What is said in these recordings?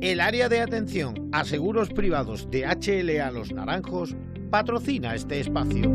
El área de atención a seguros privados de HLA Los Naranjos patrocina este espacio.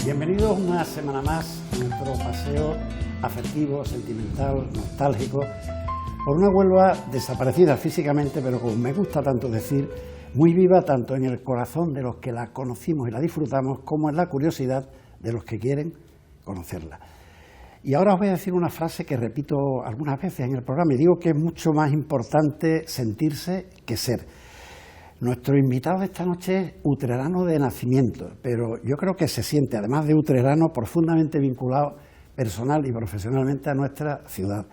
Bienvenidos una semana más a nuestro paseo afectivo, sentimental, nostálgico, por una Huelva desaparecida físicamente, pero como me gusta tanto decir, muy viva tanto en el corazón de los que la conocimos y la disfrutamos, como en la curiosidad de los que quieren conocerla. Y ahora os voy a decir una frase que repito algunas veces en el programa y digo que es mucho más importante sentirse que ser. Nuestro invitado de esta noche es utrerano de nacimiento, pero yo creo que se siente, además de utrerano, profundamente vinculado personal y profesionalmente a nuestra ciudad.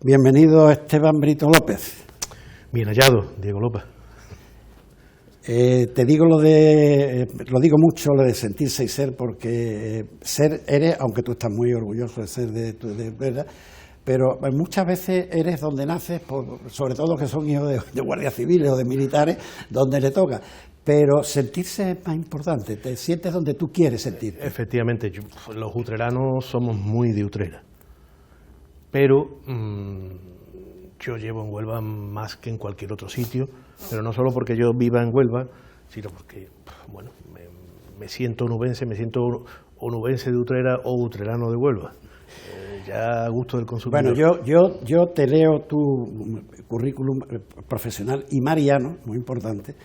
Bienvenido, Esteban Brito López. Bien hallado, Diego López. Te digo lo digo mucho, lo de sentirse y ser, porque ser eres, aunque tú estás muy orgulloso de ser de verdad, pero muchas veces eres donde naces, sobre todo que son hijos de guardias civiles o de militares, donde le toca. Pero sentirse es más importante, te sientes donde tú quieres sentirte. Efectivamente, los utreranos somos muy de Utrera, pero yo llevo en Huelva más que en cualquier otro sitio, pero no solo porque yo viva en Huelva, sino porque, bueno, me siento onubense, onubense de Utrera o utrerano de Huelva. Ya a gusto del consumidor. Bueno, yo te leo tu currículum profesional y mariano, muy importante,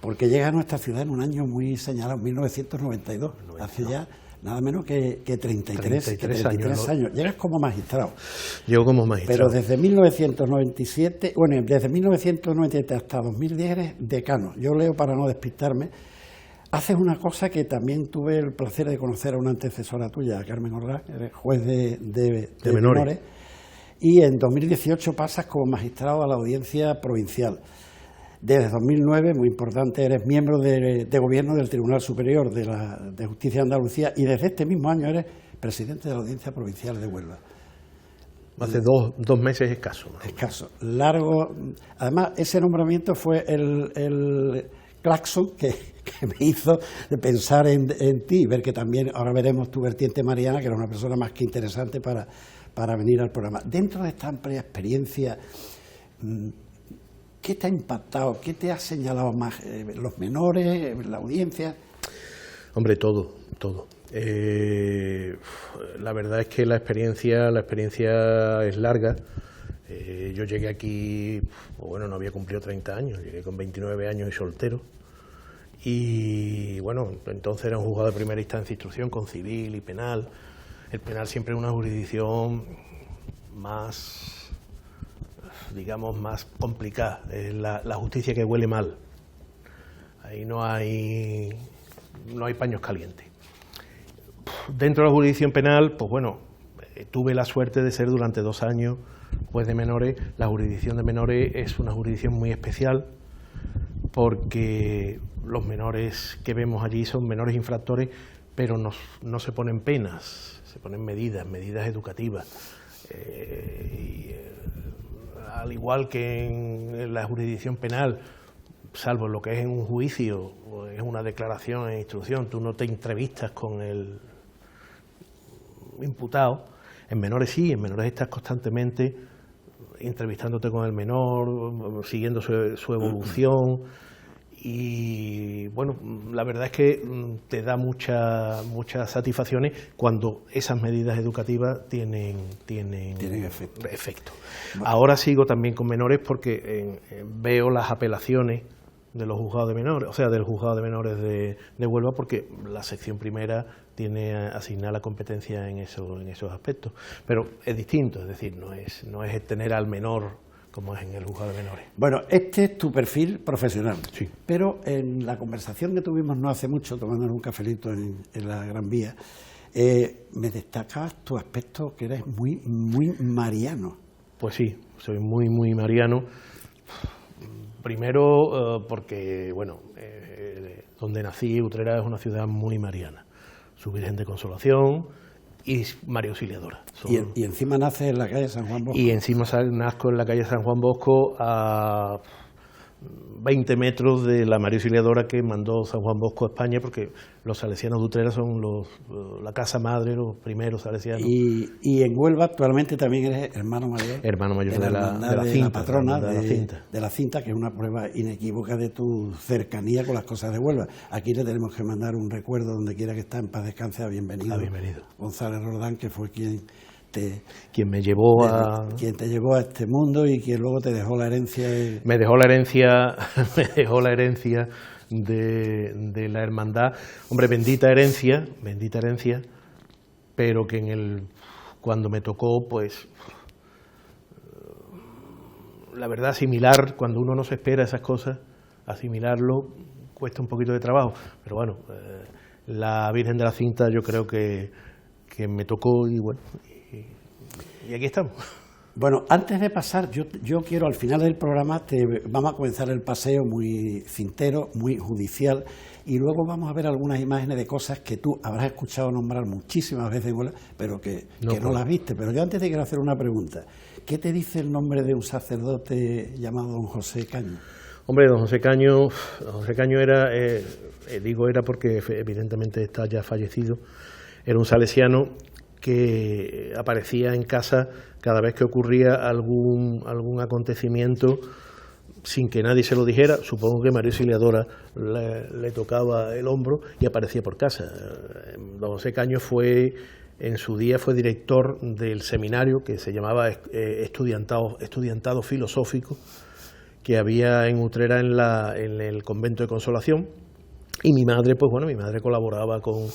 porque llega a nuestra ciudad en un año muy señalado, 1992, hace ya nada menos que 33 años. Llegas como magistrado. Llego como magistrado. Pero desde 1997, bueno, desde 1997 hasta 2010 eres decano. Yo leo para no despistarme. Haces una cosa que también tuve el placer de conocer a una antecesora tuya, Carmen Orrá, eres juez de menores, y en 2018 pasas como magistrado a la Audiencia Provincial. Desde 2009, muy importante, eres miembro de gobierno del Tribunal Superior de Justicia de Andalucía y desde este mismo año eres presidente de la Audiencia Provincial de Huelva. Hace dos meses escaso. Escaso, largo. Además, ese nombramiento fue el claxon que me hizo de pensar en ti, ver que también, ahora veremos tu vertiente mariana, que era una persona más que interesante para venir al programa. Dentro de esta amplia experiencia, ¿qué te ha impactado? ¿Qué te ha señalado más? ¿Los menores? ¿La audiencia? Hombre, todo. La verdad es que la experiencia es larga. Yo llegué aquí, bueno, no había cumplido 30 años, llegué con 29 años y soltero. Y bueno, entonces era un juzgado de primera instancia de instrucción con civil y penal. El penal siempre es una jurisdicción más, digamos, más complicada. Es la justicia que huele mal. Ahí no hay paños calientes. Dentro de la jurisdicción penal, pues bueno, tuve la suerte de ser durante 2 años juez de menores. La jurisdicción de menores es una jurisdicción muy especial porque los menores que vemos allí son menores infractores, pero no se ponen penas, se ponen medidas educativas. Al igual que en la jurisdicción penal, salvo lo que es en un juicio o es una declaración en instrucción, tú no te entrevistas con el imputado. En menores sí, en menores estás constantemente entrevistándote con el menor, siguiendo su evolución. Y bueno, la verdad es que te da muchas satisfacciones cuando esas medidas educativas tienen efecto. Ahora sigo también con menores porque veo las apelaciones de los juzgados de menores, o sea, del juzgado de menores de Huelva, porque la sección primera tiene asignada la competencia en esos aspectos. Pero es distinto, es decir, no es tener al menor como es en el juzgado de menores. Bueno, este es tu perfil profesional, sí. Pero en la conversación que tuvimos no hace mucho, tomándonos un cafelito en la Gran Vía, Me destacabas tu aspecto que eres muy mariano. Pues sí, soy muy mariano. Primero porque, bueno, donde nací, Utrera es una ciudad muy mariana. Su Virgen de Consolación y María Auxiliadora. Y encima naces en la calle San Juan Bosco. Y encima nazco en la calle San Juan Bosco a 20 metros de la María Auxiliadora que mandó San Juan Bosco a España, porque los salesianos de Utrera son la casa madre, los primeros salesianos. Y en Huelva actualmente también eres hermano mayor. Hermano mayor de la cinta, cinta, patrona de la cinta, que es una prueba inequívoca de tu cercanía con las cosas de Huelva. Aquí le tenemos que mandar un recuerdo donde quiera que está, en paz descanse, bienvenido. Bienvenido. González Roldán, que fue quien me llevó quien te llevó a este mundo y quien luego te dejó la herencia. Me dejó la herencia de la hermandad. Hombre, bendita herencia, pero que cuando me tocó, pues la verdad, asimilar, cuando uno no se espera esas cosas, asimilarlo cuesta un poquito de trabajo, pero bueno, la Virgen de la Cinta yo creo que me tocó y bueno, y aquí estamos. Bueno, antes de pasar, yo quiero al final del programa, vamos a comenzar el paseo muy cintero, muy judicial, y luego vamos a ver algunas imágenes de cosas que tú habrás escuchado nombrar muchísimas veces, pero que no las viste. Pero yo antes te quiero hacer una pregunta. ¿Qué te dice el nombre de un sacerdote llamado don José Caño? Hombre, don José Caño era, era porque evidentemente está ya fallecido, era un salesiano que aparecía en casa cada vez que ocurría algún acontecimiento sin que nadie se lo dijera. Supongo que María Auxiliadora le tocaba el hombro y aparecía por casa. Don José Caño en su día fue director del seminario que se llamaba Estudiantado Filosófico, que había en Utrera en el convento de Consolación, y mi madre colaboraba con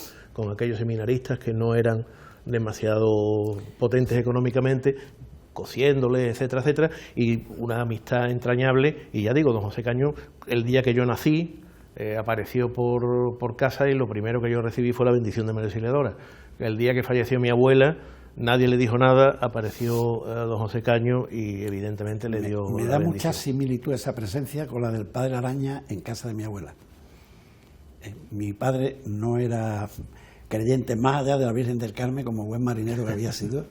aquellos seminaristas que no eran demasiado potentes económicamente, cosiéndole, etcétera, etcétera, y una amistad entrañable. Y ya digo, don José Caño, el día que yo nací, apareció por casa, y lo primero que yo recibí fue la bendición de María Auxiliadora. El día que falleció mi abuela, nadie le dijo nada, apareció don José Caño y evidentemente le dio Me la da bendición. mucha similitud esa presencia con la del padre Araña en casa de mi abuela. Mi padre no era creyente más allá de la Virgen del Carmen, como buen marinero que había sido,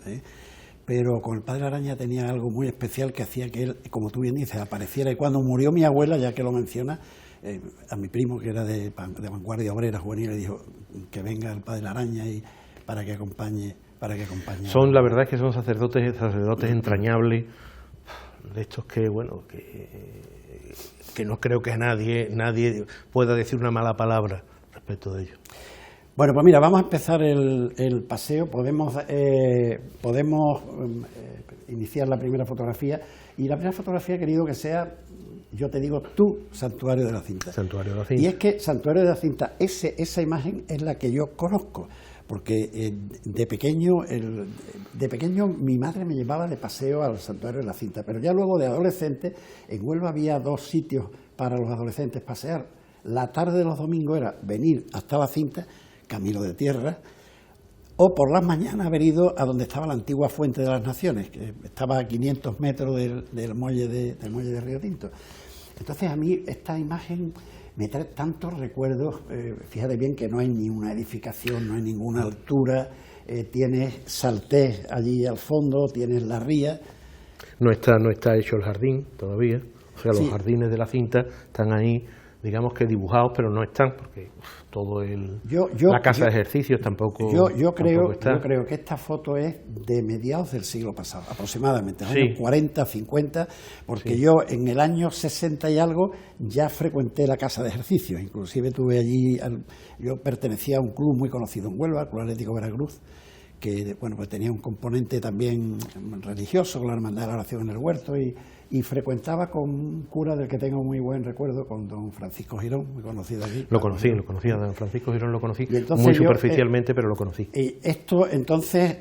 pero con el padre Araña tenía algo muy especial que hacía que él, como tú bien dices, apareciera. Y cuando murió mi abuela, ya que lo menciona, a mi primo, que era de Vanguardia Obrera Juvenil, le dijo que venga el padre Araña y para que acompañe. La verdad es que son sacerdotes entrañables, de estos que, bueno, que no creo que nadie pueda decir una mala palabra respecto de ellos. Bueno, pues mira, vamos a empezar el paseo. Podemos iniciar la primera fotografía. Y la primera fotografía he querido que sea, yo te digo, tu Santuario de la Cinta. Santuario de la Cinta. Y es que Santuario de la Cinta, esa imagen es la que yo conozco, porque de pequeño mi madre me llevaba de paseo al Santuario de la Cinta, pero ya luego de adolescente, en Huelva había 2 sitios para los adolescentes pasear. La tarde de los domingos era venir hasta la Cinta, camino de tierra, o por las mañanas haber ido a donde estaba la antigua Fuente de las Naciones, que estaba a 500 metros del muelle de Río Tinto. Entonces a mí esta imagen me trae tantos recuerdos. Fíjate bien que no hay ni una edificación, no hay ninguna altura, tienes Saltés allí al fondo, tienes la ría. No está hecho el jardín todavía, o sea, Sí. Los jardines de la Cinta están ahí, digamos que dibujados, pero no están, porque la casa de ejercicios tampoco yo creo está. que esta foto es de mediados del siglo pasado, aproximadamente, Sí. años 40, 50, porque Sí. yo en el año 60 y algo ya frecuenté la casa de ejercicios, inclusive tuve allí, yo pertenecía a un club muy conocido en Huelva, el Club Atlético Veracruz, que bueno, pues tenía un componente también religioso, con la Hermandad de la Oración en el Huerto, y frecuentaba con un cura del que tengo muy buen recuerdo, con don Francisco Girón, muy conocido aquí. Lo conocía, don Francisco Girón lo conocí, Y entonces muy yo, superficialmente, pero lo conocí. Y esto entonces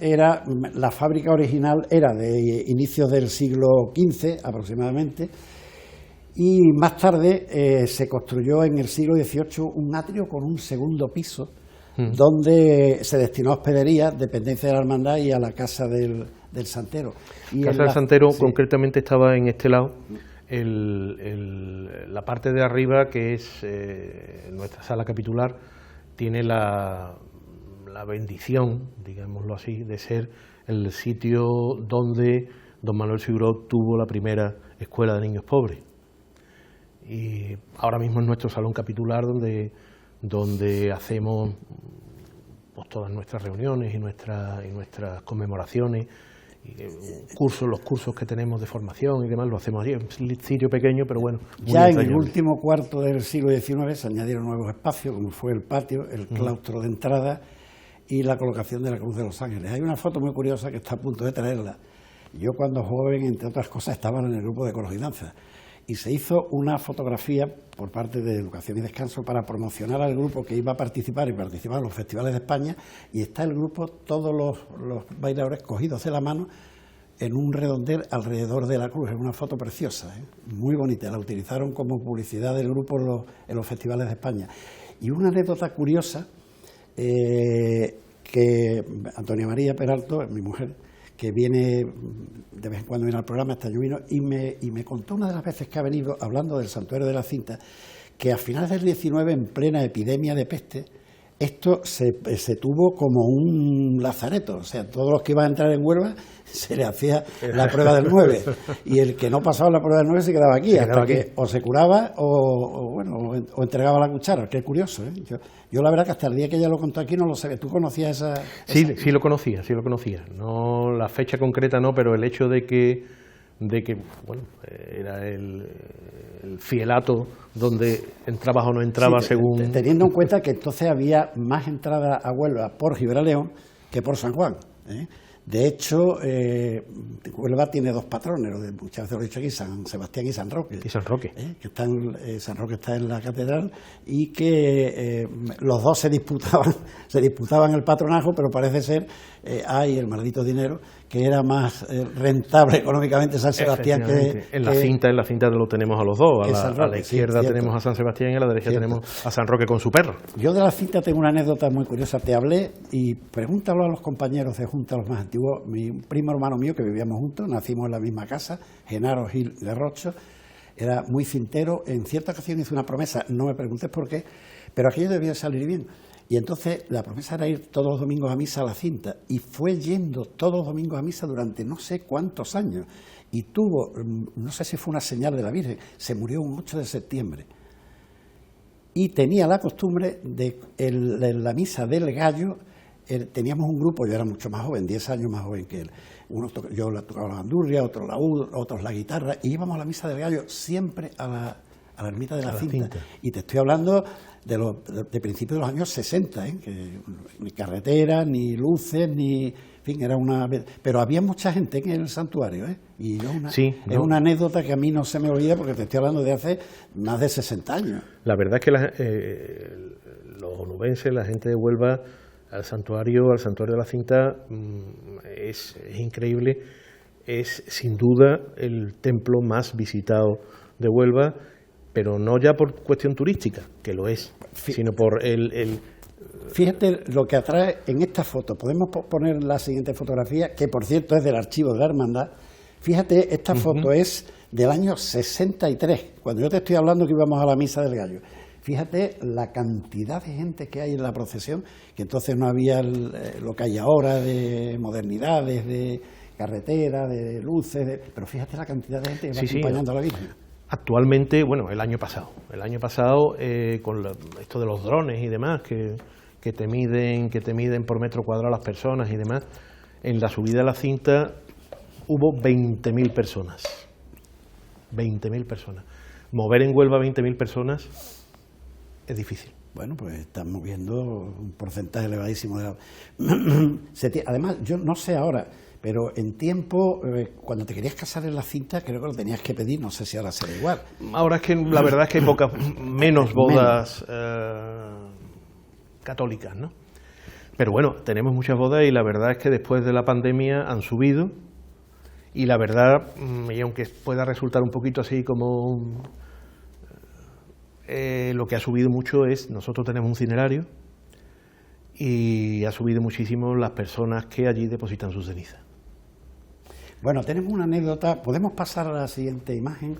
la fábrica original era de inicios del siglo XV aproximadamente, y más tarde se construyó en el siglo XVIII un atrio con un segundo piso donde se destinó a hospedería, dependencia de la hermandad y a la casa del santero. Y Casa del Santero concretamente estaba en este lado, la parte de arriba, que es nuestra sala capitular, tiene la bendición, digámoslo así, de ser el sitio donde don Manuel Siguró tuvo la primera escuela de niños pobres. Y ahora mismo es nuestro salón capitular donde hacemos pues todas nuestras reuniones y nuestras conmemoraciones, y los cursos que tenemos de formación y demás, lo hacemos allí. Es un sitio pequeño, pero bueno. Ya en el último cuarto del siglo XIX se añadieron nuevos espacios, como fue el patio, el claustro de entrada y la colocación de la Cruz de los Ángeles. Hay una foto muy curiosa que está a punto de traerla. Yo cuando joven, entre otras cosas, estaba en el grupo de coros y danza, y se hizo una fotografía por parte de Educación y Descanso para promocionar al grupo que iba a participar y participar en los festivales de España, y está el grupo, todos los bailadores cogidos de la mano en un redondel alrededor de la cruz. Es una foto preciosa, muy bonita, la utilizaron como publicidad del grupo en los festivales de España. Y una anécdota curiosa, que Antonia María Peralto, mi mujer, que viene de vez en cuando viene al programa, está lloviendo, y me contó una de las veces que ha venido hablando del Santuario de la Cinta, que a finales del 19, en plena epidemia de peste, esto se tuvo como un lazareto. O sea, todos los que iban a entrar en Huelva se le hacía la prueba del 9, y el que no pasaba la prueba del 9 se quedaba aquí, hasta que o se curaba o entregaba la cuchara. Qué curioso, ¿eh? Yo la verdad que hasta el día que ella lo contó aquí no lo sabía. ¿Tú conocías esa? Sí, lo conocía. No la fecha concreta no, pero el hecho de que bueno, era el fielato donde entrabas o no entrabas, según... Teniendo en cuenta que entonces había más entrada a Huelva por Gibraleón que por San Juan, ¿eh? De hecho, Huelva tiene dos patrones, muchas veces lo he dicho aquí, San Sebastián y San Roque. Y San Roque. San Roque está en la catedral, y que los dos se disputaban el patronajo, pero parece ser, el maldito dinero, que era más rentable económicamente San Sebastián que... En la cinta lo tenemos a los dos, a la izquierda tenemos a San Sebastián y a la derecha tenemos a San Roque con su perro. Yo de la cinta tengo una anécdota muy curiosa. Te hablé, y pregúntalo a los compañeros de Junta, los más antiguos. Mi primo hermano mío, que vivíamos juntos, nacimos en la misma casa, Genaro Gil de Rocho, era muy cintero. En cierta ocasión hizo una promesa, no me preguntes por qué, pero aquello debía salir bien. Y entonces la promesa era ir todos los domingos a misa a la cinta, y fue yendo todos los domingos a misa durante no sé cuántos años, y tuvo, no sé si fue una señal de la Virgen, se murió un 8 de septiembre, y tenía la costumbre de en la misa del Gallo, teníamos un grupo, yo era mucho más joven, 10 años más joven que él, yo tocaba la bandurria, otros la oud, otros la guitarra, y íbamos a la misa del Gallo siempre a la ermita de la cinta. Y te estoy hablando de principios de los años 60, que ni carretera, ni luces, ni... En fin, era una... Pero había mucha gente en el santuario, y es una anécdota que a mí no se me olvida, porque te estoy hablando de hace más de 60 años. La verdad es que los onubenses, la gente de Huelva, al santuario de la Cinta, es increíble. Es sin duda el templo más visitado de Huelva, pero no ya por cuestión turística, que lo es, sino por el... Fíjate lo que atrae en esta foto. Podemos poner la siguiente fotografía, que por cierto es del archivo de la hermandad. Fíjate, esta foto es del año 63, cuando yo te estoy hablando que íbamos a la misa del Gallo. Fíjate la cantidad de gente que hay en la procesión, que entonces no había lo que hay ahora de modernidades, de carretera, de luces, pero fíjate la cantidad de gente que va acompañando a la Virgen. Actualmente, bueno, el año pasado con esto de los drones y demás, que te miden por metro cuadrado las personas y demás, en la subida a la cinta hubo 20.000 personas. 20.000 personas. Mover en Huelva 20.000 personas es difícil. Bueno, pues estamos viendo un porcentaje elevadísimo de Además, yo no sé ahora, pero en tiempo, cuando te querías casar en la cinta, creo que lo tenías que pedir, no sé si ahora será igual. Ahora es que la verdad es que hay menos bodas católicas, ¿no? Pero bueno, tenemos muchas bodas, y la verdad es que después de la pandemia han subido, y la verdad, y aunque pueda resultar un poquito así como... lo que ha subido mucho es, nosotros tenemos un cinerario, y ha subido muchísimo las personas que allí depositan sus cenizas. Bueno, tenemos una anécdota, podemos pasar a la siguiente imagen.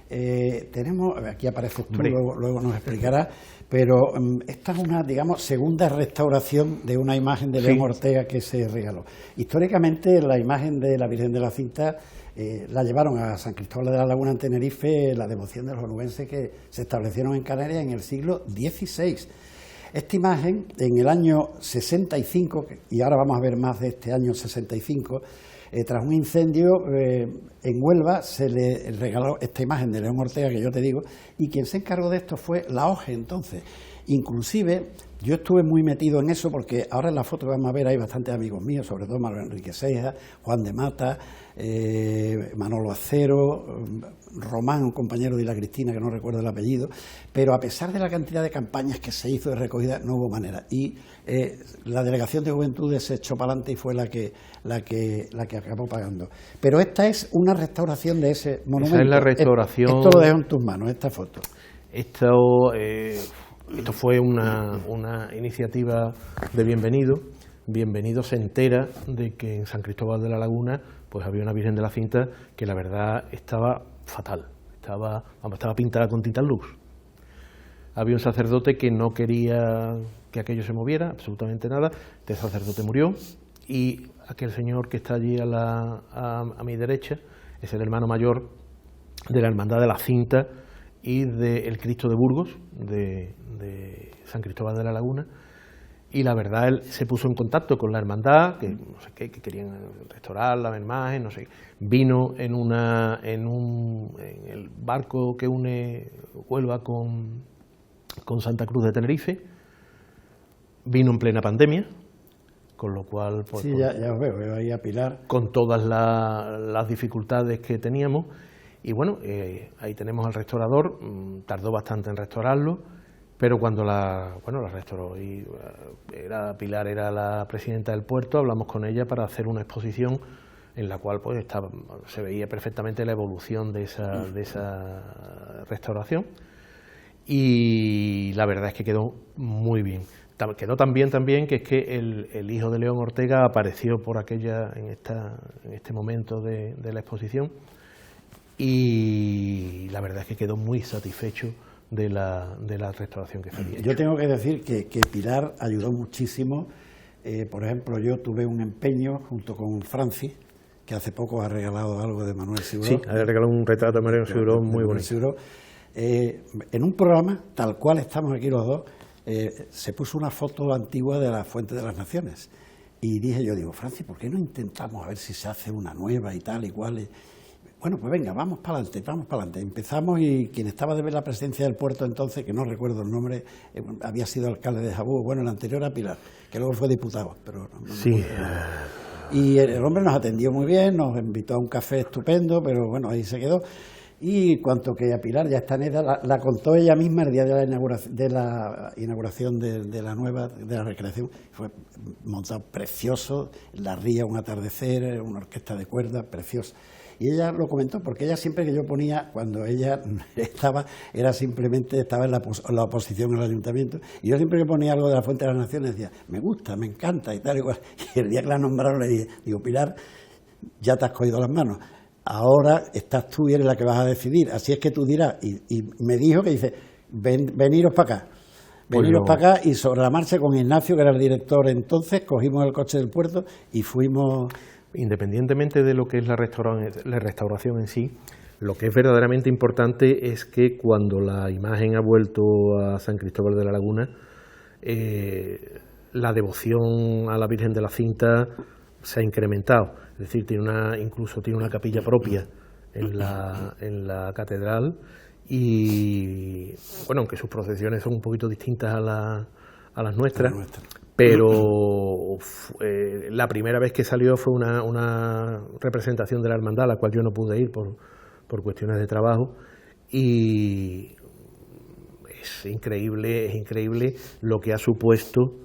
Tenemos, aquí apareces tú, luego nos explicarás, pero esta es una, digamos, segunda restauración de una imagen de León Ortega que se regaló. Históricamente la imagen de la Virgen de la Cinta la llevaron a San Cristóbal de la Laguna en Tenerife, la devoción de los onubenses que se establecieron en Canarias en el siglo XVI. Esta imagen, en el año 65, y ahora vamos a ver más de este año 65, tras un incendio en Huelva se le regaló esta imagen de León Ortega que yo te digo, y quien se encargó de esto fue la OGE entonces. Inclusive yo estuve muy metido en eso porque ahora en la foto que vamos a ver hay bastantes amigos míos, sobre todo Manuel Enrique Seija, Juan de Mata, Manolo Acero, Román, un compañero de la Cristina que no recuerdo el apellido, pero a pesar de la cantidad de campañas que se hizo de recogida no hubo manera, y la Delegación de Juventudes se echó para adelante y fue la que acabó pagando. Pero esta es una restauración de ese monumento. Esa es la restauración. Esto lo dejo en tus manos, esta foto. Esto fue una iniciativa de Bienvenido. Bienvenido se entera de que en San Cristóbal de la Laguna pues había una Virgen de la Cinta que la verdad estaba fatal, estaba pintada con tinta luz. Había un sacerdote que no quería que aquello se moviera, absolutamente nada. Este sacerdote murió y aquel señor que está allí a mi derecha es el hermano mayor de la Hermandad de la Cinta y del Cristo de Burgos, de San Cristóbal de la Laguna, y la verdad él se puso en contacto con la hermandad, que no sé qué, que querían restaurar la imagen, no sé, vino en el barco que une Huelva con Santa Cruz de Tenerife, vino en plena pandemia, con lo cual pues, sí, ya os veo ahí a Pilar, con todas las dificultades que teníamos. Y bueno, ahí tenemos al restaurador, tardó bastante en restaurarlo, pero cuando la restauró, y Pilar era la presidenta del puerto, hablamos con ella para hacer una exposición en la cual pues se veía perfectamente la evolución de esa restauración, y la verdad es que quedó muy bien. Quedó tan bien también que es que el hijo de León Ortega apareció por en este momento de la exposición, y la verdad es que quedó muy satisfecho de la restauración que se había hecho. Yo tengo que decir que Pilar ayudó muchísimo. Por ejemplo, yo tuve un empeño junto con Francis, que hace poco ha regalado algo de Manuel Ciuró. Sí, ha regalado un retrato de Manuel Ciuró muy bonito. Ciuró. En un programa, tal cual estamos aquí los dos, se puso una foto antigua de la Fuente de las Naciones. Y digo, Francis, ¿por qué no intentamos a ver si se hace una nueva y tal y cual? Bueno, pues venga, vamos para adelante. Empezamos, y quien estaba de la presidencia del puerto entonces, que no recuerdo el nombre, había sido alcalde de Jabú, bueno, el anterior era Pilar, que luego fue diputado, pero no sí. Y el hombre nos atendió muy bien, nos invitó a un café estupendo, pero bueno, ahí se quedó. Y cuanto que a Pilar ya está neta, la contó ella misma el día de la inauguración de la nueva, de la recreación. Fue montado precioso, la ría, un atardecer, una orquesta de cuerdas, preciosa. Y ella lo comentó, porque ella siempre que yo ponía, cuando ella estaba en la oposición al ayuntamiento, y yo siempre que ponía algo de la Fuente de las Naciones decía, me gusta, me encanta y tal y cual. Y el día que la nombraron le dije, Pilar, ya te has cogido las manos, ahora estás tú y eres la que vas a decidir, así es que tú dirás. Y me dijo que dice, veniros para acá. Para acá, y sobre la marcha con Ignacio, que era el director entonces, cogimos el coche del puerto y fuimos. Independientemente de lo que es la restauración en sí, lo que es verdaderamente importante es que cuando la imagen ha vuelto a San Cristóbal de la Laguna, la devoción a la Virgen de la Cinta se ha incrementado. Es decir, incluso tiene una capilla propia en la catedral, y bueno, aunque sus procesiones son un poquito distintas a las nuestras, pero la primera vez que salió fue una representación de la hermandad, a la cual yo no pude ir por cuestiones de trabajo, y es increíble lo que ha supuesto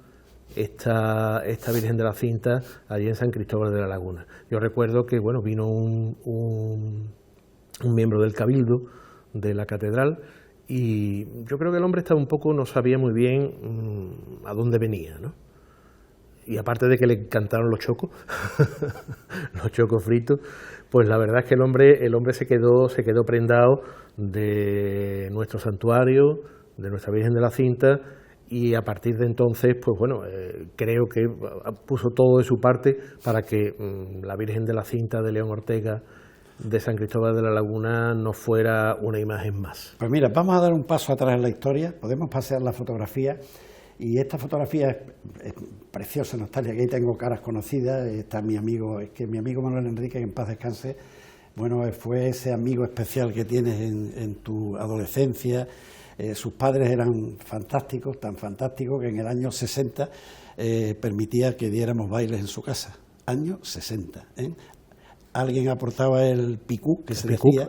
esta Virgen de la Cinta allí en San Cristóbal de la Laguna. Yo recuerdo que vino un miembro del Cabildo de la catedral, y yo creo que el hombre estaba no sabía muy bien a dónde venía, ¿no? y aparte de que le encantaron los chocos, los chocos fritos, pues la verdad es que el hombre se quedó prendado de nuestro santuario, de nuestra Virgen de la Cinta, y a partir de entonces, pues bueno, creo que puso todo de su parte para que la Virgen de la Cinta de León Ortega de San Cristóbal de la Laguna no fuera una imagen más. Pues mira, vamos a dar un paso atrás en la historia, podemos pasear la fotografía, y esta fotografía es preciosa, nostálgica. Aquí tengo caras conocidas, está mi amigo, es que mi amigo Manuel Enrique, que en paz descanse, bueno, fue ese amigo especial que tienes en tu adolescencia. Sus padres eran fantásticos, tan fantásticos que en el año 60 permitía que diéramos bailes en su casa. Año 60, ¿eh? Alguien aportaba el picú, que se decía,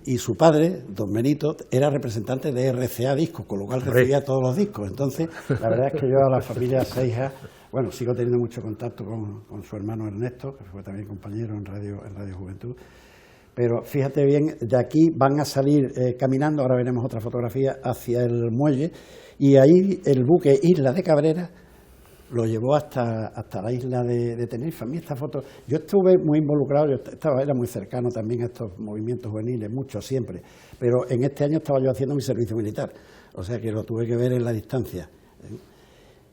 y su padre, don Benito, era representante de RCA Discos, con lo cual recibía todos los discos. Entonces, la verdad es que yo a la familia Seija, bueno, sigo teniendo mucho contacto con su hermano Ernesto, que fue también compañero en Radio Juventud. Pero fíjate bien, de aquí van a salir caminando, ahora veremos otra fotografía, hacia el muelle, y ahí el buque Isla de Cabrera lo llevó hasta la isla de Tenerife. A mí esta foto, yo estuve muy involucrado, era muy cercano también a estos movimientos juveniles, mucho siempre, pero en este año estaba yo haciendo mi servicio militar, o sea que lo tuve que ver en la distancia.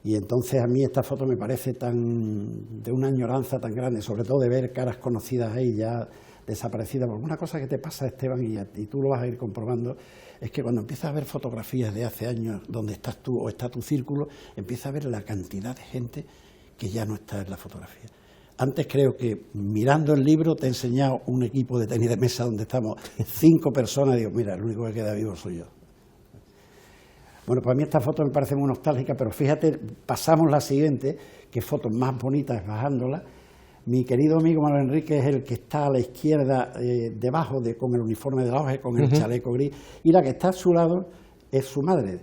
Y entonces a mí esta foto me parece de una añoranza tan grande, sobre todo de ver caras conocidas ahí ya desaparecidas. Porque una cosa que te pasa, Esteban, y tú lo vas a ir comprobando, es que cuando empiezas a ver fotografías de hace años donde estás tú o está tu círculo, empiezas a ver la cantidad de gente que ya no está en la fotografía. Antes creo que mirando el libro te he enseñado un equipo de tenis de mesa donde estamos 5 personas y digo, mira, el único que queda vivo soy yo. Bueno, para mí esta foto me parece muy nostálgica, pero fíjate, pasamos la siguiente, que fotos más bonitas bajándola. Mi querido amigo Manuel Enrique es el que está a la izquierda, debajo, con el uniforme de la OGE, con el chaleco gris, y la que está a su lado es su madre,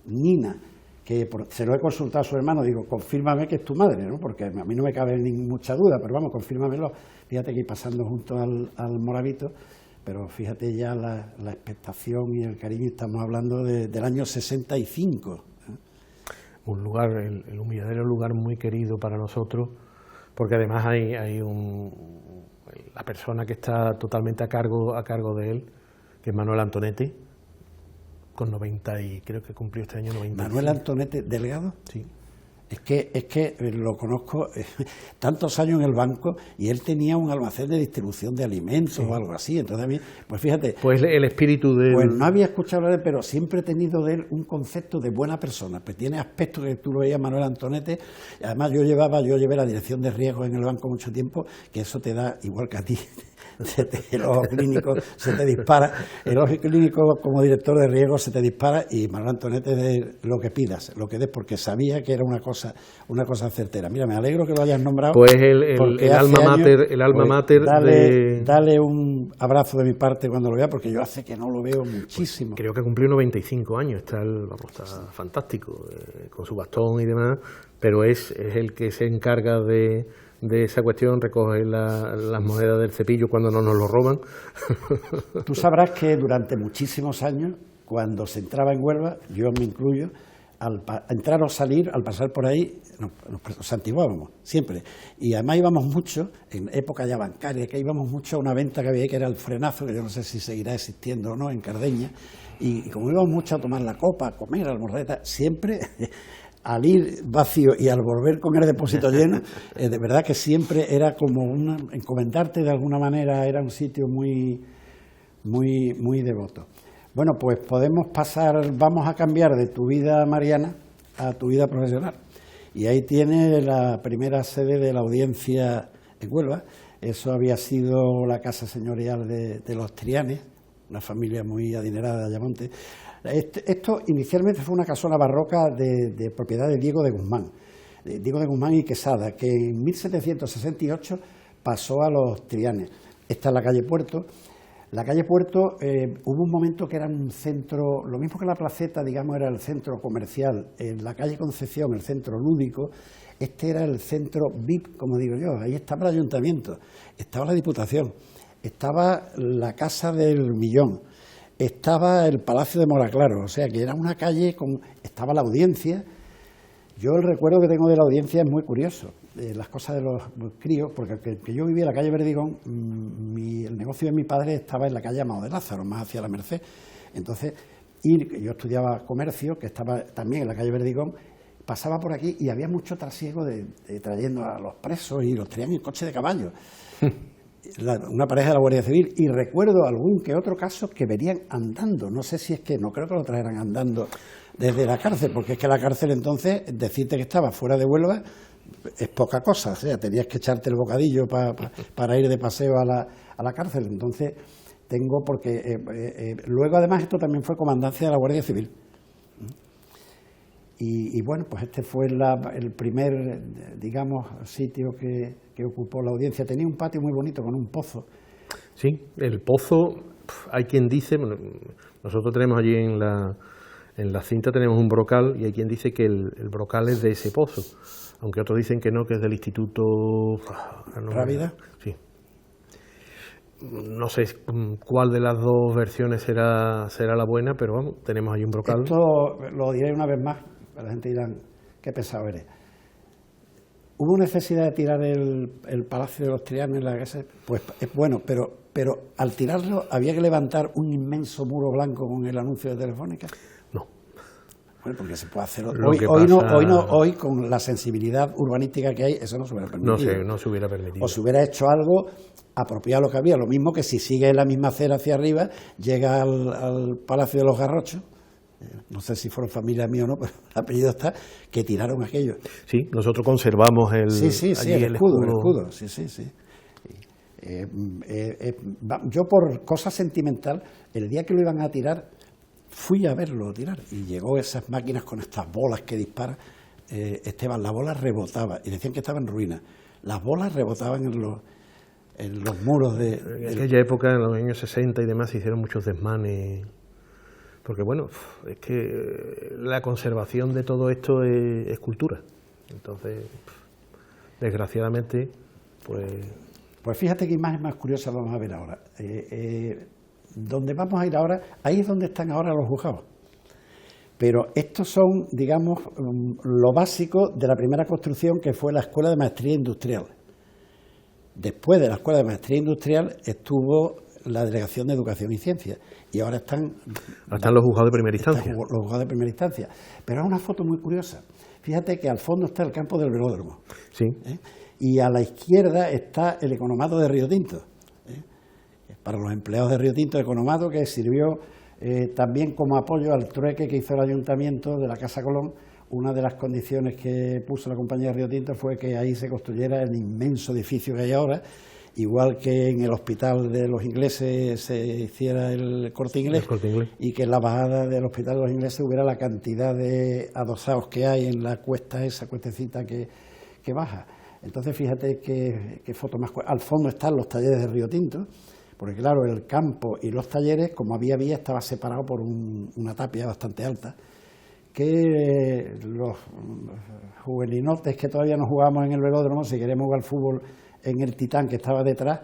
Nina, que se lo he consultado a su hermano, digo, confírmame que es tu madre, ¿no? Porque a mí no me cabe ni mucha duda, pero vamos, confírmamelo. Fíjate que pasando junto al Moravito, pero fíjate ya la expectación y el cariño, estamos hablando del año 65. Un lugar, el Humilladero es un lugar muy querido para nosotros, porque además hay la persona que está totalmente a cargo de él, que es Manuel Antonete, con 90 y creo que cumplió este año 90. ¿Manuel Antonete Delgado? Sí. Es que lo conozco tantos años en el banco, y él tenía un almacén de distribución de alimentos, sí, o algo así. Entonces a mí, pues fíjate, pues el espíritu de... Pues no había escuchado hablar de él, pero siempre he tenido de él un concepto de buena persona. Pues tiene aspectos que tú lo veías, Manuel Antonete. Además yo llevé la dirección de riesgos en el banco mucho tiempo, que eso te da, igual que a ti, el ojo clínico se te dispara, el ojo clínico como director de riesgos se te dispara, y Manuel Antonete de lo que pidas, lo que des, porque sabía que era una cosa certera. Mira, me alegro que lo hayas nombrado. Pues el alma mater dale un abrazo de mi parte cuando lo vea, porque yo hace que no lo veo muchísimo. Pues creo que cumplió 95 años, está fantástico, con su bastón y demás, pero es el que se encarga de esa cuestión, recoge las monedas del cepillo cuando no nos lo roban. Tú sabrás que durante muchísimos años, cuando se entraba en Huelva, yo me incluyo, al entrar o salir, al pasar por ahí, nos santiguábamos, siempre. Y además íbamos mucho, en época ya bancaria, que íbamos mucho a una venta que había ahí, que era el Frenazo, que yo no sé si seguirá existiendo o no, en Cardeña, y como íbamos mucho a tomar la copa, a comer, a almorzar, siempre... Al ir vacío y al volver con el depósito lleno, de verdad que siempre era como encomendarte de alguna manera, era un sitio muy devoto. Bueno, pues vamos a cambiar de tu vida mariana a tu vida profesional. Y ahí tiene la primera sede de la Audiencia en Huelva. Eso había sido la casa señorial de los Trianes, una familia muy adinerada de Ayamonte. Esto inicialmente fue una casona barroca de propiedad de Diego de Guzmán y Quesada, que en 1768 pasó a los Trianes. Esta es la calle Puerto. La calle Puerto hubo un momento que era un centro, lo mismo que la Placeta, digamos, era el centro comercial. En la calle Concepción, el centro lúdico, este era el centro VIP, como digo yo. Ahí estaba el ayuntamiento, estaba la Diputación, estaba la Casa del Millón, estaba el Palacio de Moraclaro, o sea que era una calle estaba la Audiencia, Yo el recuerdo que tengo de la audiencia es muy curioso, las cosas de los críos, porque que yo vivía en la calle Verdigón, el negocio de mi padre estaba en la calle Amado de Lázaro, más hacia la Merced. Entonces, yo estudiaba comercio, que estaba también en la calle Verdigón, pasaba por aquí y había mucho trasiego de trayendo a los presos y los traían en coche de caballo. Una pareja de la Guardia Civil, y recuerdo algún que otro caso que venían andando, no sé si es que, no creo que lo trajeran andando desde la cárcel, porque es que la cárcel entonces, decirte que estaba fuera de Huelva es poca cosa, o sea, tenías que echarte el bocadillo para ir de paseo a la cárcel. Entonces tengo, porque luego además esto también fue comandancia de la Guardia Civil. Y bueno, pues este fue el primer, digamos, sitio que ocupó la audiencia. Tenía un patio muy bonito con un pozo. Sí, el pozo, hay quien dice, nosotros tenemos allí en la cinta tenemos un brocal, y hay quien dice que el brocal es de ese pozo, aunque otros dicen que no, que es del Instituto ¿Rábida? Sí. No sé cuál de las dos versiones será la buena, pero vamos, tenemos allí un brocal. Esto lo diré una vez más, la gente dirá, qué pesado eres. ¿Hubo necesidad de tirar el Palacio de los Trianos en la casa? Pues bueno, pero al tirarlo había que levantar un inmenso muro blanco con el anuncio de Telefónica. No. Bueno, porque se puede hacer hoy con la sensibilidad urbanística que hay, eso no se hubiera permitido. No se hubiera permitido. O se hubiera hecho algo apropiado a lo que había, lo mismo que si sigue la misma acera hacia arriba, llega al Palacio de los Garrochos. No sé si fueron familia mía o no, pero el apellido está, que tiraron aquello. Sí, nosotros conservamos el escudo. Sí. Yo, por cosa sentimental, el día que lo iban a tirar, fui a verlo tirar, y llegó esas máquinas con estas bolas que disparan. Esteban, la bola rebotaba, y decían que estaba en ruinas. Las bolas rebotaban en los muros de... En aquella época, en los años 60 y demás, se hicieron muchos desmanes. Porque bueno, es que la conservación de todo esto es cultura. Entonces, desgraciadamente, Pues fíjate qué imagen más curiosa vamos a ver ahora. Donde vamos a ir ahora, ahí es donde están ahora los juzgados. Pero estos son, digamos, lo básico de la primera construcción, que fue la Escuela de Maestría Industrial. Después de la Escuela de Maestría Industrial estuvo la Delegación de Educación y Ciencia, y ahora están los juzgados de primera instancia. Los juzgados de primera instancia. Pero es una foto muy curiosa. Fíjate que al fondo está el campo del velódromo. Sí. Y a la izquierda está el economato de Río Tinto. Para los empleados de Río Tinto, economato que sirvió también como apoyo al trueque que hizo el Ayuntamiento de la Casa Colón. Una de las condiciones que puso la compañía de Río Tinto fue que ahí se construyera el inmenso edificio que hay ahora, igual que en el hospital de los ingleses se hiciera el Corte Inglés, y que en la bajada del hospital de los ingleses hubiera la cantidad de adosados que hay en la cuesta, esa cuestecita que baja. Entonces fíjate qué foto más... Al fondo están los talleres de Río Tinto, porque claro, el campo y los talleres, como había vía, estaba separado por una tapia bastante alta, que los juveninotes que todavía no jugábamos en el velódromo, si queremos jugar al fútbol en el Titán que estaba detrás,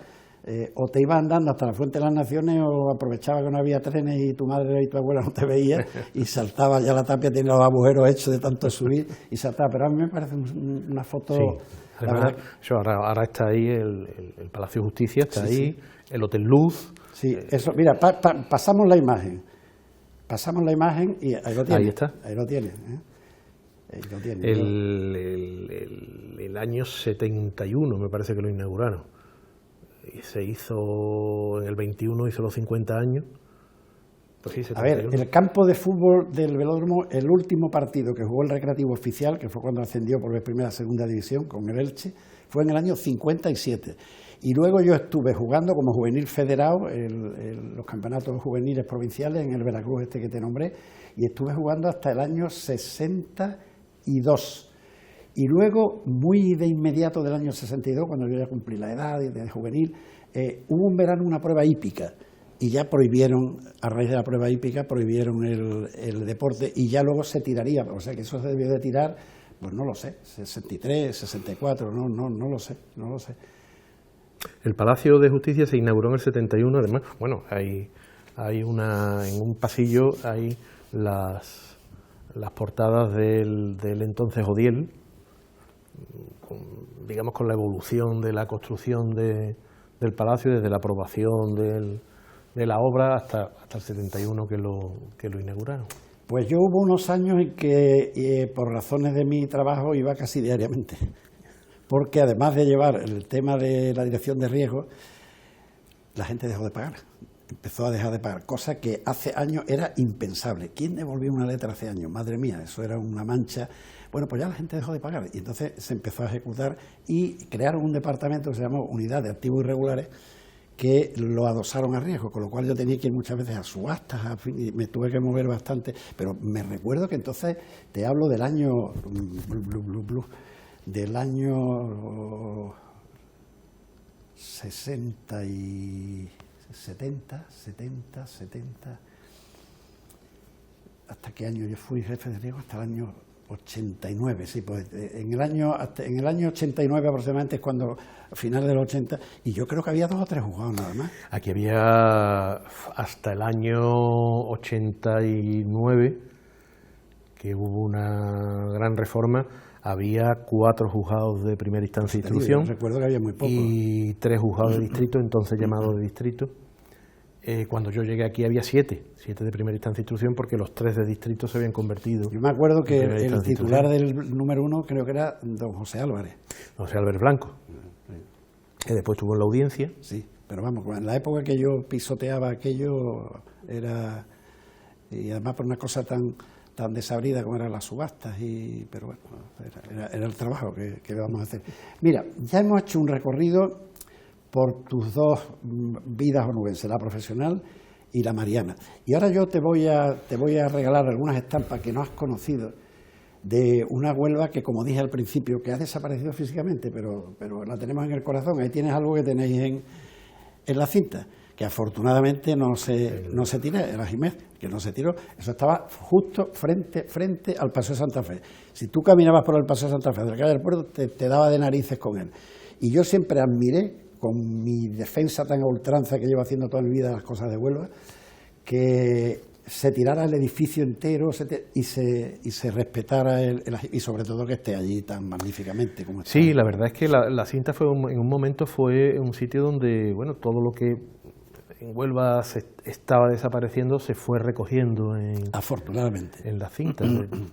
o te ibas andando hasta la Fuente de las Naciones, o aprovechaba que no había trenes y tu madre y tu abuela no te veían, y saltaba ya la tapia, tenía los agujeros hechos de tanto subir y saltaba. Pero a mí me parece una foto... Sí. Además, ahora está ahí el Palacio de Justicia, está ahí el Hotel Luz. Sí, eso, mira, pasamos la imagen. Pasamos la imagen y ahí lo tiene. Ahí está. Ahí lo tiene. Ahí lo tiene. El año 71 me parece que lo inauguraron. Y se hizo en el 21, hizo los 50 años. Pues sí, a ver, el campo de fútbol del velódromo, el último partido que jugó el Recreativo Oficial, que fue cuando ascendió por vez primera a segunda división con el Elche, fue en el año 57. Y luego yo estuve jugando como juvenil federado los campeonatos juveniles provinciales en el Veracruz que te nombré, y estuve jugando hasta el año 62. Y luego, muy de inmediato del año 62, cuando yo ya cumplí la edad de juvenil, hubo un verano una prueba hípica, y ya prohibieron, a raíz de la prueba hípica, prohibieron el deporte, y ya luego se tiraría, o sea que eso se debió de tirar, pues no lo sé, 63, 64, no lo sé. El Palacio de Justicia se inauguró en el 71, además, bueno, hay en un pasillo hay las portadas del entonces Odiel, digamos con la evolución de la construcción del palacio, desde la aprobación de la obra hasta el 71 que lo inauguraron. Pues yo hubo unos años en que, por razones de mi trabajo, iba casi diariamente, porque además de llevar el tema de la dirección de riesgo, la gente dejó de pagar, empezó a dejar de pagar, cosa que hace años era impensable. ¿Quién devolvió una letra hace años? Madre mía, eso era una mancha. Bueno, pues ya la gente dejó de pagar y entonces se empezó a ejecutar y crearon un departamento que se llamó Unidad de Activos Irregulares, que lo adosaron a riesgo, con lo cual yo tenía que ir muchas veces a subastas, y me tuve que mover bastante, pero me recuerdo que entonces, te hablo del año, del año 60 y 70, ¿hasta qué año yo fui jefe de riesgo? Hasta el año 89, sí, pues en el año 89 aproximadamente es cuando, a finales del 80, y yo creo que había 2 o 3 juzgados nada más. Aquí había hasta el año 89, que hubo una gran reforma, había 4 juzgados de primera instancia e instrucción. Recuerdo que había muy pocos. Y 3 juzgados de distrito, entonces llamados de distrito. Cuando yo llegué aquí había 7 de primera instancia e instrucción, porque los 3 de distrito se habían convertido. Yo me acuerdo que el titular del número 1 creo que era don José Álvarez. José Álvarez Blanco, que después estuvo en la audiencia. Sí, pero vamos, en la época que yo pisoteaba aquello era, y además por una cosa tan desabrida como eran las subastas, pero bueno, era el trabajo que vamos a hacer. Mira, ya hemos hecho un recorrido por tus 2 vidas onubenses, la profesional y la mariana. Y ahora yo te voy a regalar algunas estampas que no has conocido de una Huelva que, como dije al principio, que ha desaparecido físicamente, pero la tenemos en el corazón. Ahí tienes algo que tenéis en la cinta, que afortunadamente no se tiró, era Jiménez, que no se tiró. Eso estaba justo frente al Paseo de Santa Fe. Si tú caminabas por el Paseo de Santa Fe, de la calle del Puerto, te daba de narices con él. Y yo siempre admiré, con mi defensa tan a ultranza que llevo haciendo toda mi vida las cosas de Huelva, que se tirara el edificio entero y se respetara y sobre todo que esté allí tan magníficamente como está. Sí, la verdad es que la cinta en un momento fue un sitio donde, bueno, todo lo que en Huelva se estaba desapareciendo se fue recogiendo afortunadamente en la cinta,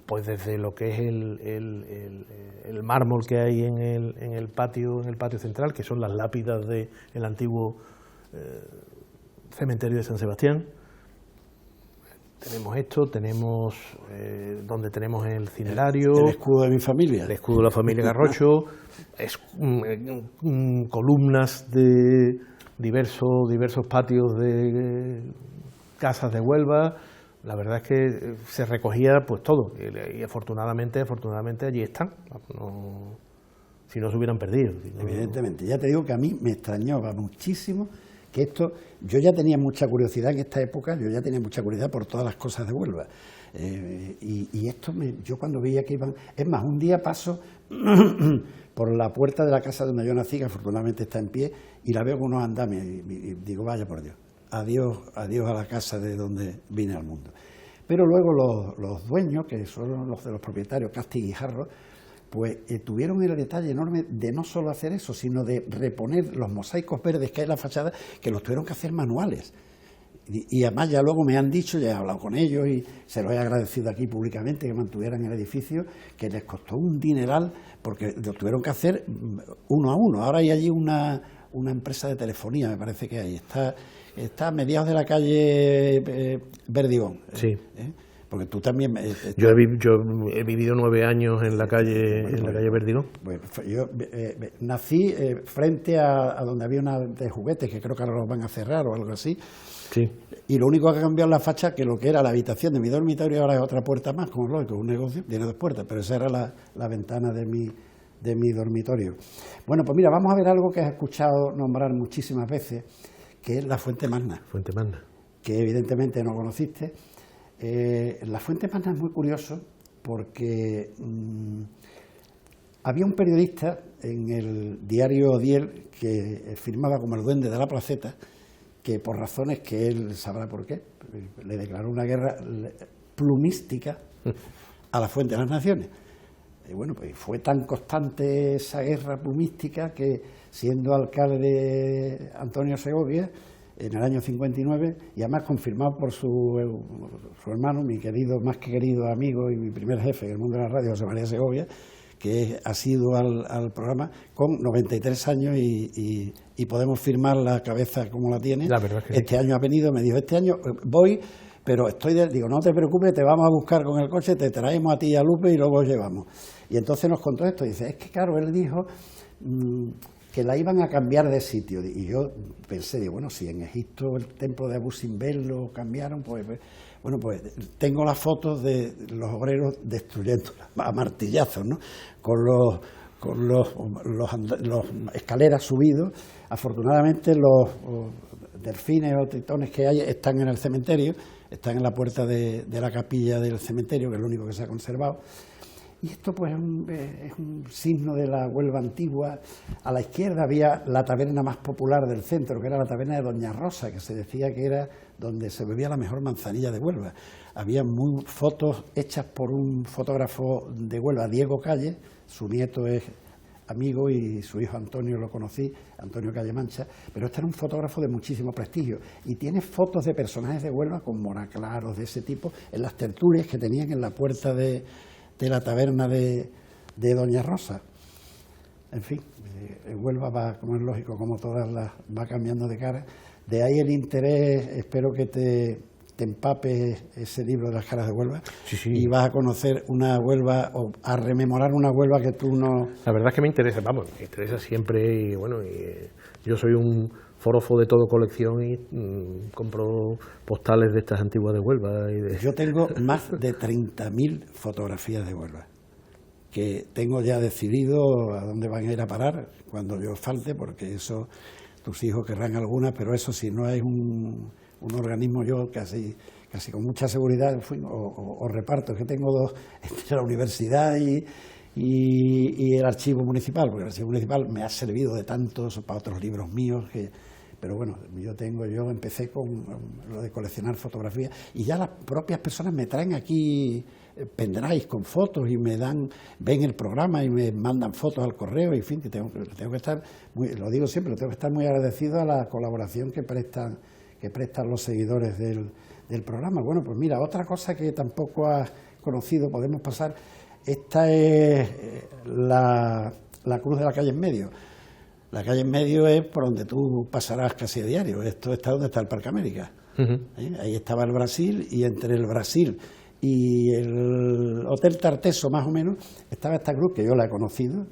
pues desde lo que es el mármol que hay en el patio central, que son las lápidas del antiguo cementerio de San Sebastián. Tenemos esto, tenemos donde tenemos el cinerario, el escudo de mi familia, el escudo de la familia Garrocho, columnas de diversos patios de casas de Huelva. La verdad es que se recogía pues todo, y afortunadamente allí están, si no se hubieran perdido. Evidentemente, ya te digo que a mí me extrañaba muchísimo que esto, yo ya tenía mucha curiosidad en esta época, yo ya tenía mucha curiosidad por todas las cosas de Huelva, y esto yo cuando veía que iban, es más, un día paso por la puerta de la casa donde yo nací, que afortunadamente está en pie, y la veo con unos andamios, y digo, vaya por Dios, adiós a la casa de donde vine al mundo. Pero luego los dueños, que son los de los propietarios, Casti y Guijarro, pues tuvieron el detalle enorme de no solo hacer eso, sino de reponer los mosaicos verdes que hay en la fachada, que los tuvieron que hacer manuales. Y además ya luego me han dicho, ya he hablado con ellos y se los he agradecido aquí públicamente, que mantuvieran el edificio, que les costó un dineral porque lo tuvieron que hacer uno a uno. Ahora hay allí una empresa de telefonía, me parece que hay, está a mediados de la calle Verdigón. Sí. Porque tú también... Yo he vivido 9 años en la calle Verdigón. Bueno, yo nací frente a donde había una de juguetes, que creo que ahora los van a cerrar o algo así. Sí. Y lo único que ha cambiado en la fachada, que lo que era la habitación de mi dormitorio ahora es otra puerta más, como lógico, un negocio, tiene 2 puertas, pero esa era la ventana de mi dormitorio. Bueno, pues mira, vamos a ver algo que has escuchado nombrar muchísimas veces, que es la Fuente Magna. Fuente Magna. Que evidentemente no conociste. La Fuente Magna es muy curioso porque había un periodista en el diario Odiel que firmaba como el duende de la Placeta, que por razones que él sabrá por qué, le declaró una guerra plumística a la Fuente de las Naciones. Y bueno, pues fue tan constante esa guerra plumística que, siendo alcalde Antonio Segovia en el año 59, y además confirmado por su hermano, mi querido, más que querido amigo y mi primer jefe en el mundo de la radio, José María Segovia, que ha sido al programa con 93 años y podemos firmar la cabeza como la tiene. La verdad es que este sí. año ha venido, me dijo, este año voy, pero digo, no te preocupes, te vamos a buscar con el coche, te traemos a ti y a Lupe y luego os llevamos. Y entonces nos contó esto, dice, es que claro, él dijo que la iban a cambiar de sitio. Y yo pensé, digo, bueno, si en Egipto el templo de Abu Simbel lo cambiaron, pues bueno, pues tengo las fotos de los obreros destruyendo a martillazos, ¿no? Con los escaleras subidos. Afortunadamente los delfines o tritones que hay están en el cementerio, están en la puerta de la capilla del cementerio, que es lo único que se ha conservado. Y esto pues es un signo de la Huelva antigua. A la izquierda había la taberna más popular del centro, que era la taberna de Doña Rosa, que se decía que era donde se bebía la mejor manzanilla de Huelva. Había fotos hechas por un fotógrafo de Huelva, Diego Calle, su nieto es amigo y su hijo Antonio lo conocí, Antonio Calle Mancha, pero este era un fotógrafo de muchísimo prestigio y tiene fotos de personajes de Huelva con monaclaros de ese tipo en las tertulias que tenían en la puerta de la taberna de Doña Rosa. En fin, Huelva va, como es lógico, como todas las, va cambiando de cara. De ahí el interés, espero que te empapes ese libro de las caras de Huelva. Sí. Y vas a conocer una Huelva, o a rememorar una Huelva que tú no... La verdad es que me interesa, vamos, me interesa siempre y bueno, yo soy un forofo de todo colección y compro postales de estas antiguas de Huelva. Yo tengo más de 30.000 fotografías de Huelva, que tengo ya decidido a dónde van a ir a parar cuando yo falte, porque eso tus hijos querrán algunas, pero eso si no es un organismo, yo casi con mucha seguridad o reparto, que tengo dos, entre la universidad y el archivo municipal, porque el archivo municipal me ha servido de tantos para otros libros míos, pero bueno, yo empecé con lo de coleccionar fotografías y ya las propias personas me traen aquí pendrives con fotos y ven el programa y me mandan fotos al correo, y en fin, que tengo que estar, lo digo siempre, tengo que estar muy agradecido a la colaboración que prestan los seguidores del programa. Bueno, pues mira, otra cosa que tampoco has conocido, podemos pasar, esta es la cruz de la calle en medio. La calle en medio es por donde tú pasarás casi a diario. Esto está donde está el Parque América. Ahí estaba el Brasil, y entre el Brasil y el Hotel Tarteso, más o menos, estaba esta cruz, que yo la he conocido,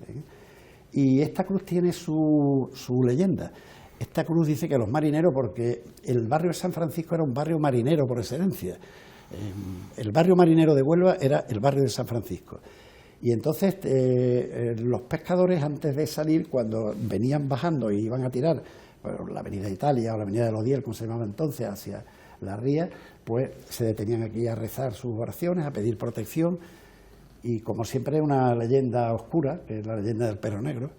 y esta cruz tiene su leyenda. Esta cruz dice que los marineros, porque el barrio de San Francisco era un barrio marinero por excelencia. El barrio marinero de Huelva era el barrio de San Francisco. Y entonces los pescadores, antes de salir, cuando venían bajando y iban a tirar por la Avenida Italia o la Avenida del Odiel, como se llamaba entonces, hacia la ría, pues se detenían aquí a rezar sus oraciones, a pedir protección. Y como siempre, una leyenda oscura, que es la leyenda del perro negro,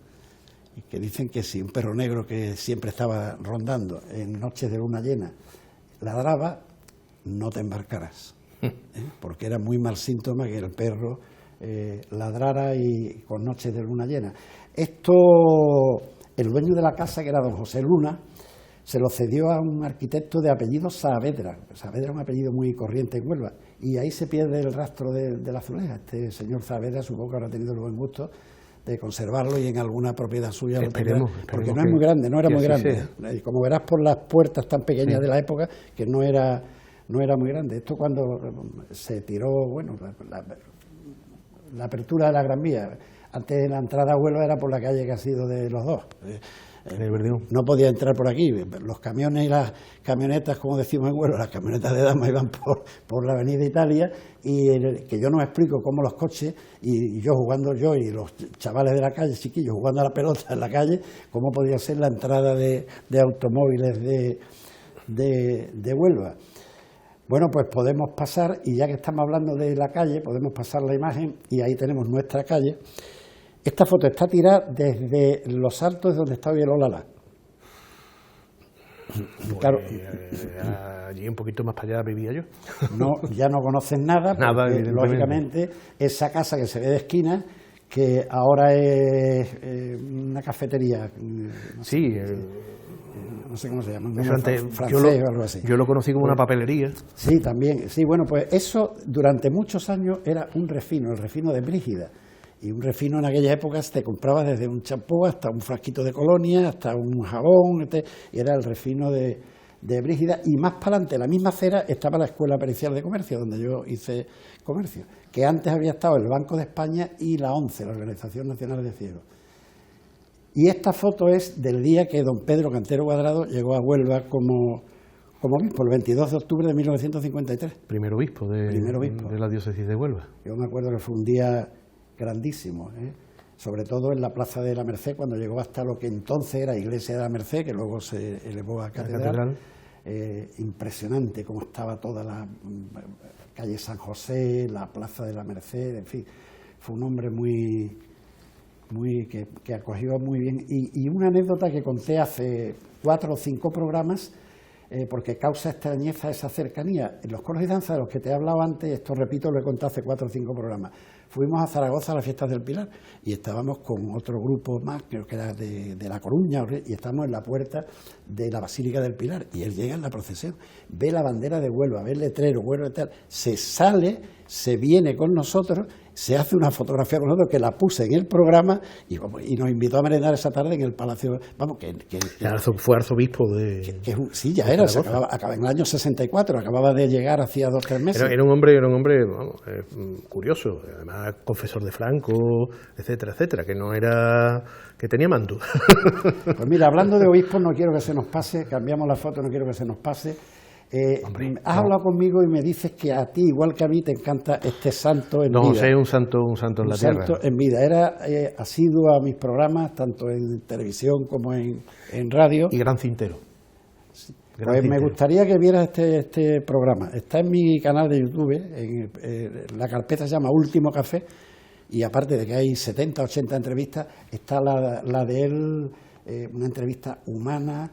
y que dicen que si un perro negro que siempre estaba rondando en noches de luna llena ladraba, no te embarcarás, porque era muy mal síntoma que el perro ladrara y con noches de luna llena. Esto, el dueño de la casa, que era don José Luna, se lo cedió a un arquitecto de apellido Saavedra. Saavedra es un apellido muy corriente en Huelva, y ahí se pierde el rastro de la azuleja. Este señor Saavedra supongo que habrá tenido el buen gusto de conservarlo y en alguna propiedad suya esperemos, porque no es muy grande, no era muy grande. Sea. Como verás por las puertas tan pequeñas de la época, que no era muy grande. Esto cuando se tiró, bueno, la apertura de la Gran Vía, antes de la entrada a Huelva era por la calle que ha sido de los dos. No podía entrar por aquí. Los camiones y las camionetas, como decimos en Huelva, las camionetas de damas iban por la Avenida Italia, y que yo no me explico cómo los coches, y yo y los chavales de la calle, chiquillos, jugando a la pelota en la calle, cómo podía ser la entrada de automóviles de Huelva. Bueno, pues podemos pasar, y ya que estamos hablando de la calle, podemos pasar la imagen, y ahí tenemos nuestra calle. Esta foto está tirada desde los altos de donde está hoy el Olalá. Pues, claro. Allí un poquito más para allá vivía yo. No, ya no conoces nada, porque, Nada, evidentemente. lógicamente, esa casa que se ve de esquina, que ahora es una cafetería, no sé, Sí, no sé cómo se llama, eso antes, francés o algo así. yo lo conocí como una papelería. Sí, también. Sí, bueno, pues eso durante muchos años era un refino, el refino de Brígida. Y un refino en aquella época te compraba desde un champú hasta un frasquito de colonia, hasta un jabón, y era el refino de Brígida. Y más para adelante, en la misma acera, estaba la Escuela Pericial de Comercio, donde yo hice comercio, que antes había estado el Banco de España y la ONCE, la Organización Nacional de Ciegos. Y esta foto es del día que don Pedro Cantero Cuadrado llegó a Huelva como obispo, el 22 de octubre de 1953. Primer obispo de la diócesis de Huelva. Yo me acuerdo que fue un día grandísimo, sobre todo en la Plaza de la Merced, cuando llegó hasta lo que entonces era Iglesia de la Merced, que luego se elevó a catedral. Impresionante cómo estaba toda la calle San José, la Plaza de la Merced, en fin, fue un hombre que acogió muy bien. Y una anécdota que conté hace 4 o 5 programas, porque causa extrañeza esa cercanía. En los coros y danzas de los que te he hablado antes, esto repito, lo he contado hace 4 o 5 programas, fuimos a Zaragoza a las fiestas del Pilar y estábamos con otro grupo más, creo que era de La Coruña, y estábamos en la puerta de la Basílica del Pilar y él llega en la procesión, ve la bandera de Huelva, ve el letrero, Huelva y tal, se sale, se viene con nosotros, se hace una fotografía con nosotros que la puse en el programa y nos invitó a merendar esa tarde en el Palacio. Vamos, fue arzobispo de... sí, ya era, acaba en el año 64, acababa de llegar hacía 2 o 3 meses. Era un hombre vamos, curioso, además confesor de Franco, etcétera, etcétera, que no era... que tenía mando. Pues mira, hablando de obispos, no quiero que se nos pase, cambiamos la foto, no quiero que se nos pase. Has hablado conmigo y me dices que a ti, igual que a mí, te encanta este santo en vida. Don José es un santo en la tierra. Un santo en vida. Era asiduo a mis programas, tanto en televisión como en radio. Y gran cintero. Pues me gustaría que vieras este programa. Está en mi canal de YouTube, la carpeta se llama Último Café, y aparte de que hay 70, 80 entrevistas, está la de él, una entrevista humana,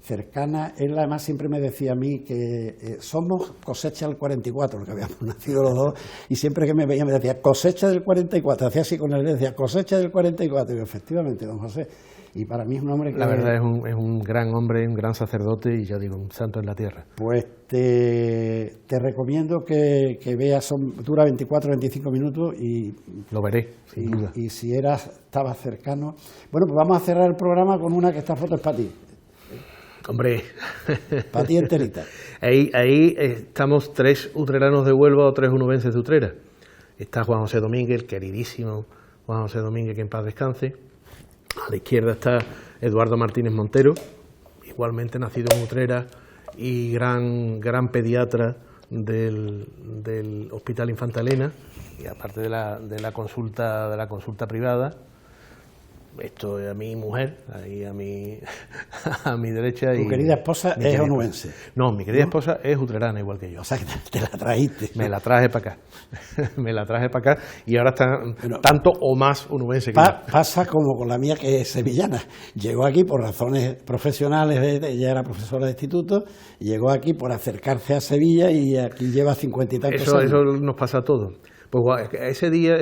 cercana. Él además siempre me decía a mí que somos cosecha del 44, lo que habíamos nacido los dos, y siempre que me veía me decía cosecha del 44, hacía así con él, decía cosecha del 44, y yo, efectivamente, don José, y para mí es un hombre que... La verdad es un gran hombre, un gran sacerdote y ya digo, un santo en la tierra. Pues te recomiendo que veas, dura 24 o 25 minutos y... Lo veré, sin duda. Y si estabas cercano... Bueno, pues vamos a cerrar el programa con una que esta foto es para ti. Hombre, para ti enterita. Ahí estamos 3 utreranos de Huelva o 3 unubenses de Utrera. Está Juan José Domínguez, el queridísimo Juan José Domínguez, que en paz descanse. A la izquierda está Eduardo Martínez Montero, igualmente nacido en Utrera y gran pediatra del Hospital Infanta Elena, y aparte de la consulta privada. Esto es a mi mujer, ahí a mi derecha. ¿Tu querida esposa es onubense? No, mi querida esposa es utrerana, igual que yo. O sea, que te la trajiste. Me la traje para acá. Y ahora está tanto o más onubense que yo. Pasa como con la mía, que es sevillana. Llegó aquí por razones profesionales, ella era profesora de instituto, llegó aquí por acercarse a Sevilla y aquí lleva 50 y tantos años. Eso nos pasa a todos. Pues ese día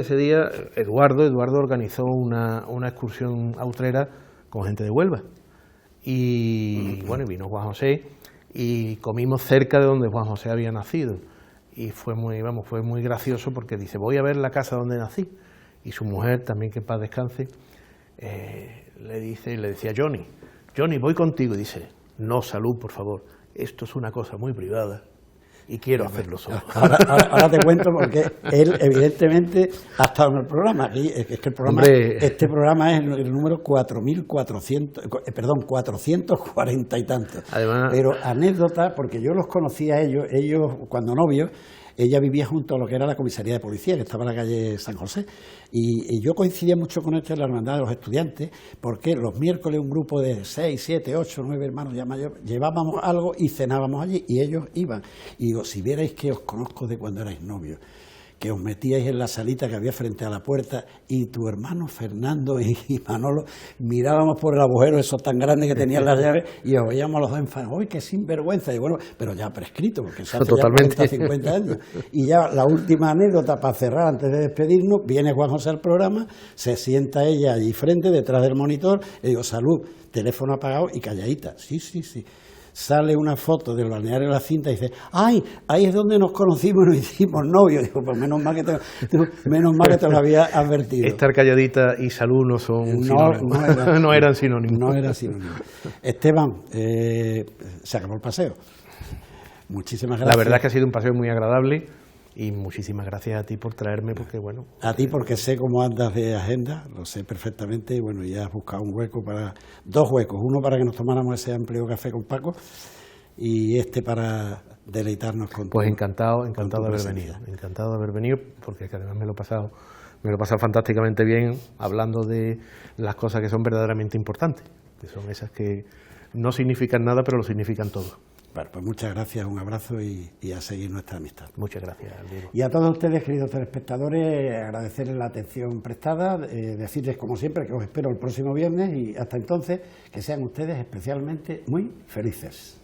Eduardo organizó una excursión a Utrera con gente de Huelva. Y bueno, vino Juan José y comimos cerca de donde Juan José había nacido. Y fue muy gracioso porque dice, voy a ver la casa donde nací. Y su mujer, también que en paz descanse, le decía, Johnny, voy contigo. Y dice, no, salud, por favor, esto es una cosa muy privada. Y quiero hacerlo solo. Ahora te cuento, porque él evidentemente ha estado en el programa. Este programa es el número 440 y tantos. Además, pero anécdota, porque yo los conocía a ellos cuando novios. Ella vivía junto a lo que era la comisaría de policía, que estaba en la calle San José, y yo coincidía mucho con esto en la hermandad de los estudiantes, porque los miércoles un grupo de 6, 7, 8, 9 hermanos ya mayores, llevábamos algo y cenábamos allí, y ellos iban. Y digo, si vierais que os conozco de cuando erais novios, que os metíais en la salita que había frente a la puerta y tu hermano Fernando y Manolo mirábamos por el agujero esos tan grandes que tenían las llaves y os veíamos a los dos enfadados, ¡uy, qué sinvergüenza! Y bueno, pero ya prescrito, porque se hace Totalmente. ya 40, 50 años. Y ya la última anécdota para cerrar, antes de despedirnos, viene Juan José al programa, se sienta ella allí frente, detrás del monitor, y digo, salud, teléfono apagado y calladita. Sí. Sale una foto del balneario de la Cinta y dice, ¡ay! Ahí es donde nos conocimos y nos hicimos novios. Digo, pues menos mal que te lo había advertido. Estar calladita y salud no son sinónimos. No eran sinónimos. No eran sinónimos. Esteban, se acabó el paseo. Muchísimas gracias. La verdad es que ha sido un paseo muy agradable y muchísimas gracias a ti por traerme, porque bueno... A ti porque sé cómo andas de agenda, lo sé perfectamente, y bueno, ya has buscado un hueco dos huecos, uno para que nos tomáramos ese amplio café con Paco y este para deleitarnos con Pues encantado de haber venido, porque además me lo he pasado fantásticamente bien hablando de las cosas que son verdaderamente importantes, que son esas que no significan nada, pero lo significan todo. Bueno, pues muchas gracias, un abrazo y a seguir nuestra amistad. Muchas gracias, Diego. Y a todos ustedes, queridos telespectadores, agradecerles la atención prestada, decirles como siempre que os espero el próximo viernes y hasta entonces que sean ustedes especialmente muy felices.